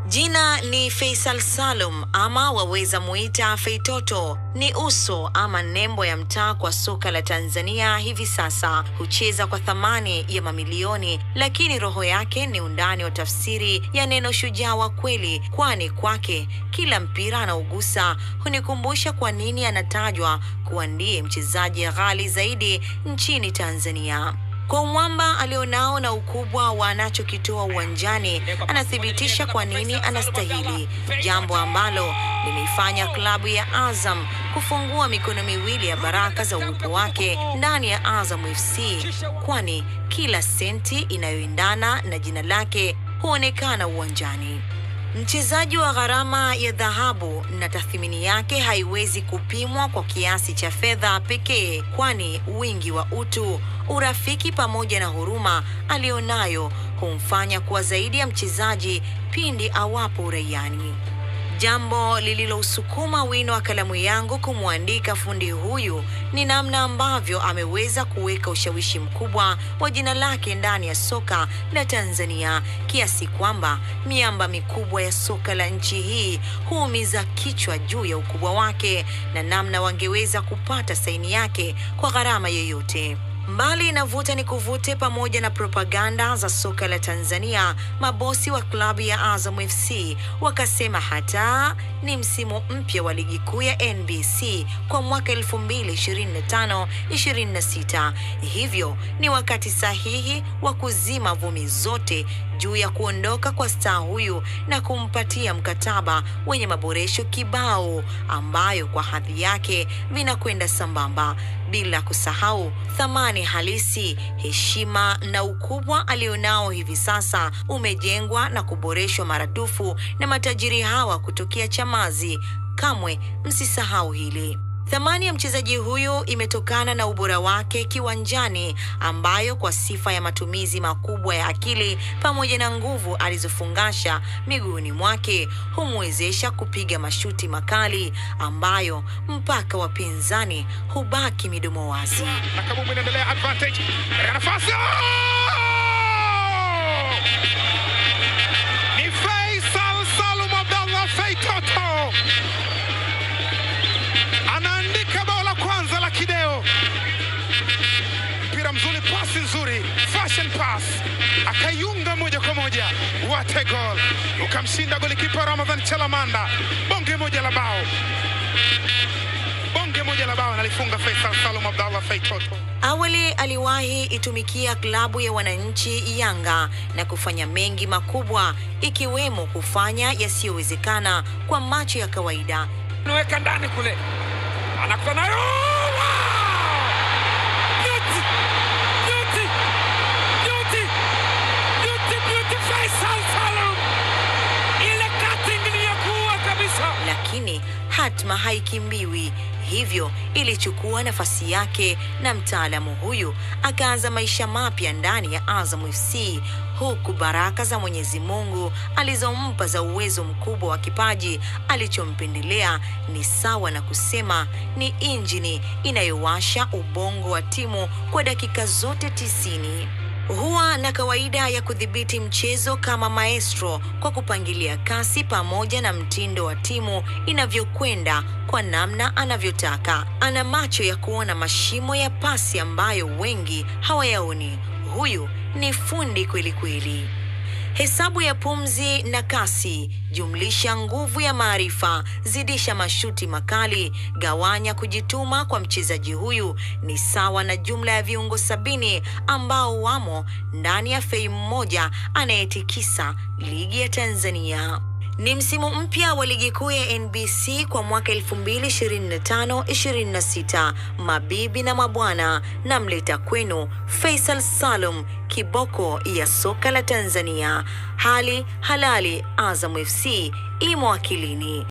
Jina ni Faisal Salum ama waweza muita Feitoto. Ni uso ama nembo ya mtaa kwa soka la Tanzania hivi sasa. Hucheza kwa thamani ya mamilioni, lakini roho yake ni undani wa tafsiri ya neno shujaa wa kweli, kwani kwake kila mpira anaugusa hunikumbusha kwa nini anatajwa kuwa ndiye mchezaji ghali zaidi nchini Tanzania. Kwa umwamba alionao na ukubwa wa anachokitoa uwanjani, anathibitisha kwa nini anastahili, jambo ambalo limeifanya klabu ya Azam kufungua mikono miwili ya baraka za uwepo wake ndani ya Azam FC, kwani kila senti inayoendana na jina lake huonekana uwanjani. Mchezaji wa gharama ya dhahabu, na tathmini yake haiwezi kupimwa kwa kiasi cha fedha pekee, kwani wingi wa utu, urafiki pamoja na huruma alionayo humfanya kuwa zaidi ya mchezaji pindi awapo uraiani. Jambo lililousukuma wino wa kalamu yangu kumwandika fundi huyu ni namna ambavyo ameweza kuweka ushawishi mkubwa wa jina lake ndani ya soka la Tanzania, kiasi kwamba miamba mikubwa ya soka la nchi hii huumiza kichwa juu ya ukubwa wake na namna wangeweza kupata saini yake kwa gharama yoyote. Mbali na vuta ni kuvute pamoja na propaganda za soka la Tanzania, mabosi wa klabu ya Azam FC wakasema hata ni msimu mpya wa ligi kuu ya NBC kwa mwaka 2025-26. Hivyo ni wakati sahihi wa kuzima vumi zote juu ya kuondoka kwa staa huyu na kumpatia mkataba wenye maboresho kibao ambayo kwa hadhi yake vinakwenda sambamba, bila kusahau thamani halisi, heshima na ukubwa alionao hivi sasa umejengwa na kuboreshwa maradufu na matajiri hawa kutokea Chamazi. Kamwe msisahau hili. Thamani ya mchezaji huyu imetokana na ubora wake kiwanjani, ambayo kwa sifa ya matumizi makubwa ya akili pamoja na nguvu alizofungasha miguuni mwake humwezesha kupiga mashuti makali ambayo mpaka wapinzani hubaki midomo wazi. Ni Faisal Salum Abdallah Feitoto anaandika bao la kwanza la kideo. Mpira mzuri, pasi nzuri, fashion pass, akaiunga moja kwa moja. What a goal! Ukamshinda golikipa Ramadhan Chalamanda. Bonge moja la bao, bonge moja la bao analifunga Faisal Salum Abdallah Feitoto. Awali aliwahi itumikia klabu ya wananchi Yanga na kufanya mengi makubwa, ikiwemo kufanya yasiyowezekana kwa macho ya kawaida. Anaweka ndani kule, anakutana nayo. Faisal Salum, ile cutting ni ya kuua kabisa. Lakini hatma haikimbiwi, hivyo ilichukua nafasi yake na mtaalamu huyu akaanza maisha mapya ndani ya Azam FC, huku baraka za Mwenyezi Mungu alizompa za uwezo mkubwa wa kipaji alichompendelea ni sawa na kusema ni injini inayowasha ubongo wa timu kwa dakika zote 90. Huwa na kawaida ya kudhibiti mchezo kama maestro kwa kupangilia kasi pamoja na mtindo wa timu inavyokwenda kwa namna anavyotaka. Ana macho ya kuona mashimo ya pasi ambayo wengi hawayaoni. Huyu ni fundi kweli kweli. Hesabu ya pumzi na kasi, jumlisha nguvu ya maarifa, zidisha mashuti makali, gawanya kujituma kwa mchezaji huyu ni sawa na jumla ya viungo 70 ambao wamo ndani ya fei mmoja anayetikisa ligi ya Tanzania. Ni msimu mpya wa ligi kuu ya NBC kwa mwaka 2025-26. Mabibi na mabwana, namleta kwenu Faisal Salum, kiboko ya soka la Tanzania. Hali halali Azam FC imo akilini.